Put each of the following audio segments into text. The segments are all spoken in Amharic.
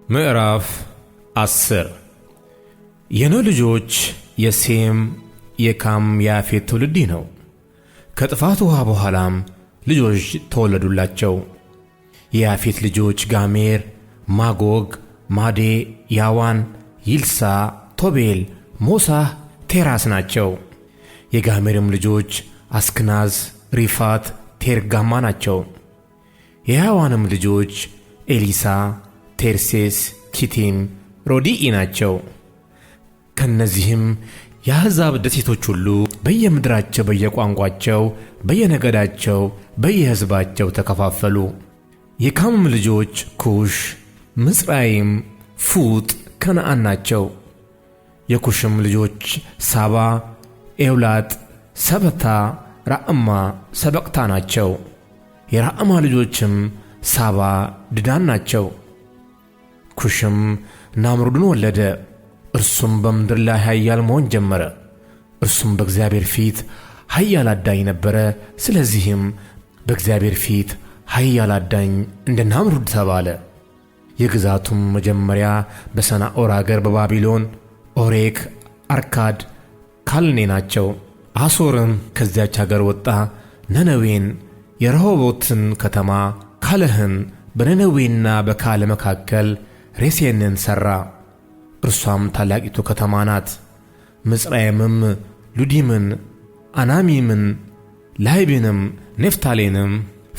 ምዕራፍ 10 የኖህ ልጆች የሴም፣ የካም፣ የያፌት ትውልድ ነው። ከጥፋት ውሃ በኋላም ልጆች ተወለዱላቸው። የያፌት ልጆች ጋሜር፣ ማጎግ፣ ማዴ፣ ያዋን፣ ይልሳ፣ ቶቤል፣ ሞሳህ፣ ቴራስ ናቸው። የጋሜርም ልጆች አስክናዝ፣ ሪፋት፣ ቴርጋማ ናቸው። የያዋንም ልጆች ኤሊሳ፣ ቴርሴስ፣ ኪቲም፣ ሮዲኢ ናቸው። ከነዚህም የአሕዛብ ደሴቶች ሁሉ በየምድራቸው በየቋንቋቸው በየነገዳቸው በየሕዝባቸው ተከፋፈሉ። የካምም ልጆች ኩሽ፣ ምጽራይም፣ ፉጥ፣ ከነዓን ናቸው። የኩሽም ልጆች ሳባ፣ ኤውላጥ፣ ሰበታ፣ ራዕማ፣ ሰበቅታ ናቸው። የራዕማ ልጆችም ሳባ፣ ድዳን ናቸው። ኩሽም ናምሩድን ወለደ። እርሱም በምድር ላይ ኃያል መሆን ጀመረ። እርሱም በእግዚአብሔር ፊት ኃያል አዳኝ ነበረ። ስለዚህም በእግዚአብሔር ፊት ኃያል አዳኝ እንደ ናምሩድ ተባለ። የግዛቱም መጀመሪያ በሰናዖር አገር በባቢሎን፣ ኦሬክ፣ አርካድ፣ ካልኔ ናቸው። አሦርም ከዚያች አገር ወጣ። ነነዌን፣ የረሆቦትን ከተማ፣ ካለህን፣ በነነዌና በካለ መካከል ሬሴንን ሠራ። እርሷም ታላቂቱ ከተማ ናት። ምጽራይምም ሉዲምን፣ አናሚምን፣ ላይቢንም፣ ኔፍታሌንም፣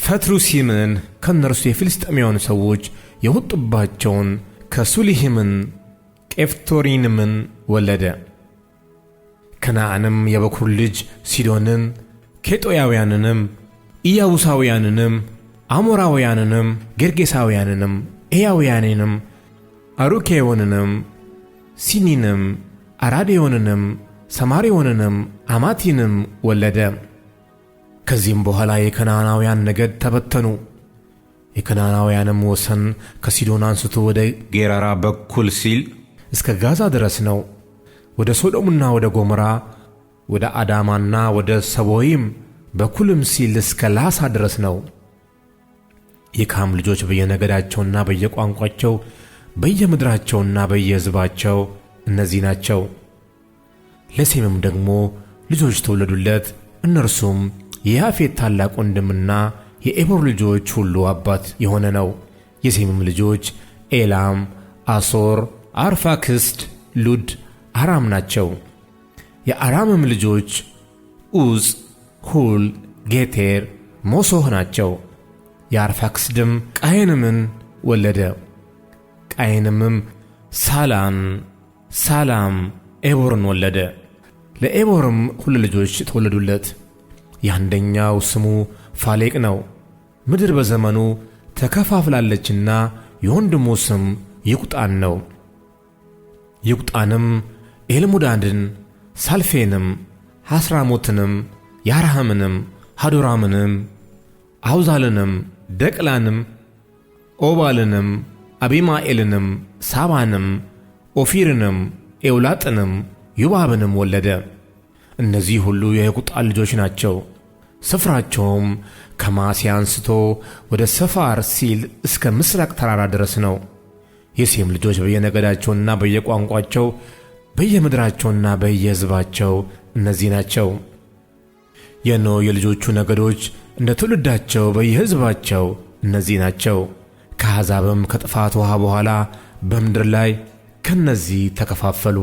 ፈትሩሲምን ከእነርሱ የፍልስጥኤማውያን ሰዎች የወጡባቸውን ከሱሊሂምን፣ ቄፍቶሪንምን ወለደ። ከነዓንም የበኩር ልጅ ሲዶንን፣ ኬጦያውያንንም፣ ኢያቡሳውያንንም፣ አሞራውያንንም፣ ጌርጌሳውያንንም፣ ኤያውያንንም፣ አሩኬዮንንም፣ ሲኒንም፣ አራዴዮንንም፣ ሰማሪዮንንም፣ አማቲንም ወለደ። ከዚህም በኋላ የከነዓናውያን ነገድ ተበተኑ። የከነዓናውያንም ወሰን ከሲዶን አንስቶ ወደ ጌራራ በኩል ሲል እስከ ጋዛ ድረስ ነው። ወደ ሶዶምና ወደ ጎሞራ፣ ወደ አዳማና ወደ ሰቦይም በኩልም ሲል እስከ ላሳ ድረስ ነው። የካም ልጆች በየነገዳቸውና በየቋንቋቸው በየምድራቸውና በየሕዝባቸው እነዚህ ናቸው። ለሴምም ደግሞ ልጆች ተወለዱለት። እነርሱም የያፌት ታላቅ ወንድምና የኤቦር ልጆች ሁሉ አባት የሆነ ነው። የሴምም ልጆች ኤላም፣ አሶር፣ አርፋክስድ፣ ሉድ፣ አራም ናቸው። የአራምም ልጆች ዑፅ፣ ሁል፣ ጌቴር፣ ሞሶህ ናቸው። የአርፋክስድም ቃየንምን ወለደ። ቃየንምም ሳላም፣ ኤቦርን ወለደ። ለኤቦርም ሁለት ልጆች ተወለዱለት። የአንደኛው ስሙ ፋሌቅ ነው። ምድር በዘመኑ ተከፋፍላለችና የወንድሙ ስም ይቁጣን ነው። ይቁጣንም ኤልሙዳድን፣ ሳልፌንም፣ ሐስራሞትንም፣ ያርሃምንም፣ ሀዶራምንም፣ አውዛልንም፣ ደቅላንም፣ ኦባልንም፣ አቢማኤልንም፣ ሳባንም፣ ኦፊርንም፣ ኤውላጥንም፣ ዩባብንም ወለደ። እነዚህ ሁሉ የይቁጣን ልጆች ናቸው። ስፍራቸውም ከማሴ አንስቶ ወደ ሰፋር ሲል እስከ ምስራቅ ተራራ ድረስ ነው። የሴም ልጆች በየነገዳቸውና በየቋንቋቸው በየምድራቸውና በየሕዝባቸው እነዚህ ናቸው። የኖህ የልጆቹ ነገዶች እንደ ትውልዳቸው በየሕዝባቸው እነዚህ ናቸው። ከአሕዛብም ከጥፋት ውሃ በኋላ በምድር ላይ ከነዚህ ተከፋፈሉ።